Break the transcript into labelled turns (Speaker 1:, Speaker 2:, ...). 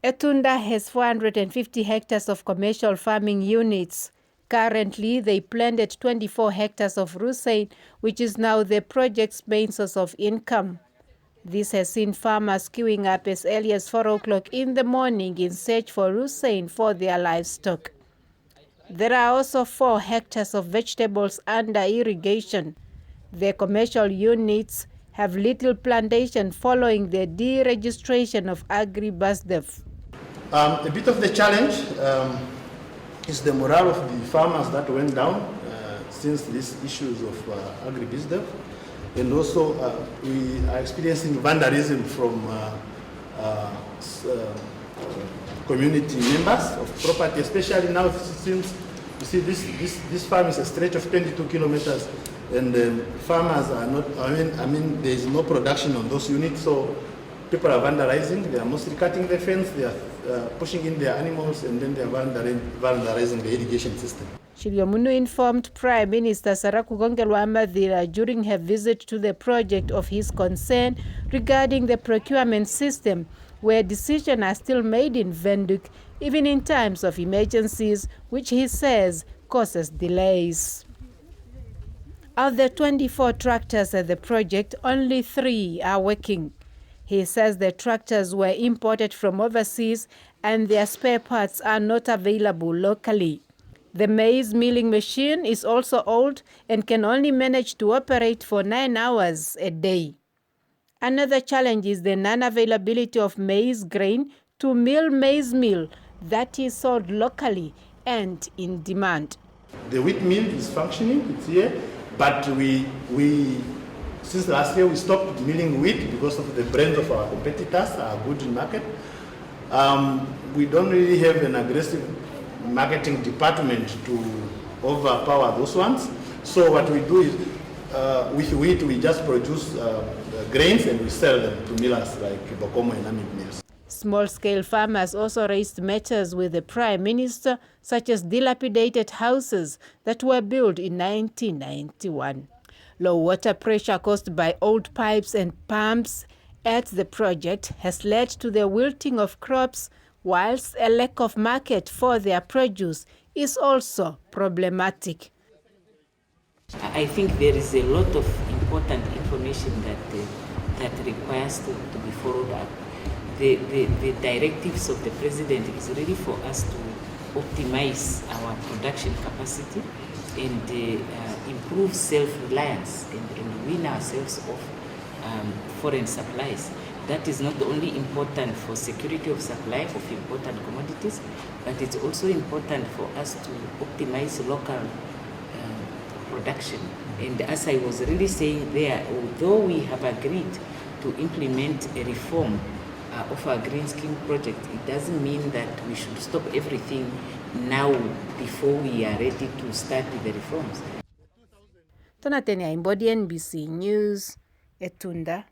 Speaker 1: Etunda has 450 hectares of commercial farming units. Currently, they planted 24 hectares of rusane, which is now the project's main source of income. This has seen farmers queuing up as early as 4 o'clock in the morning in search for rusane for their livestock. There are also 4 hectares of vegetables under irrigation. The commercial units have little plantation following the deregistration of agri-BusDev.
Speaker 2: A bit of the challenge is the morale of the farmers that went down since these issues of agri-BusDev. And also we are experiencing vandalism from community members of property, especially now since you see this farm is a stretch of 22 kilometers and farmers are not, I mean there is no production on those units, so people are vandalizing. They are mostly cutting the fence, they are pushing in their animals, and then they are vandalizing the irrigation system.
Speaker 1: Shiliomuno informed Prime Minister Sarakugongelwa Amadhira during her visit to the project of his concern regarding the procurement system, where decisions are still made in Windhoek, even in times of emergencies, which he says causes delays. Of the 24 tractors at the project, only 3 are working. He says the tractors were imported from overseas and their spare parts are not available locally. The maize milling machine is also old and can only manage to operate for 9 hours a day. Another challenge is the non-availability of maize grain to mill maize meal that is sold locally and in demand.
Speaker 2: The wheat mill is functioning, it's here, but since last year we stopped milling wheat because of the brands of our competitors are good in market. We don't really have an aggressive marketing department to overpower those ones. So what we do is with wheat we just produce grains and we sell them to millers like Bokomo and Namib mills.
Speaker 1: Small-scale farmers also raised matters with the Prime Minister, such as dilapidated houses that were built in 1991. Low water pressure caused by old pipes and pumps at the project has led to the wilting of crops, whilst a lack of market for their produce is also problematic.
Speaker 3: I think there is a lot of important information that requires to be followed up. The directives of the President is really for us to optimize our production capacity and improve self-reliance and wean ourselves off foreign supplies. That is not only important for security of supply of important commodities, but it's also important for us to optimize local production. And as I was really saying there, although we have agreed to implement a reform of our Green Scheme project, it doesn't mean that we should stop everything now before we are ready to start with the reforms.
Speaker 1: Tonatenia Imbodi, NBC News, Etunda.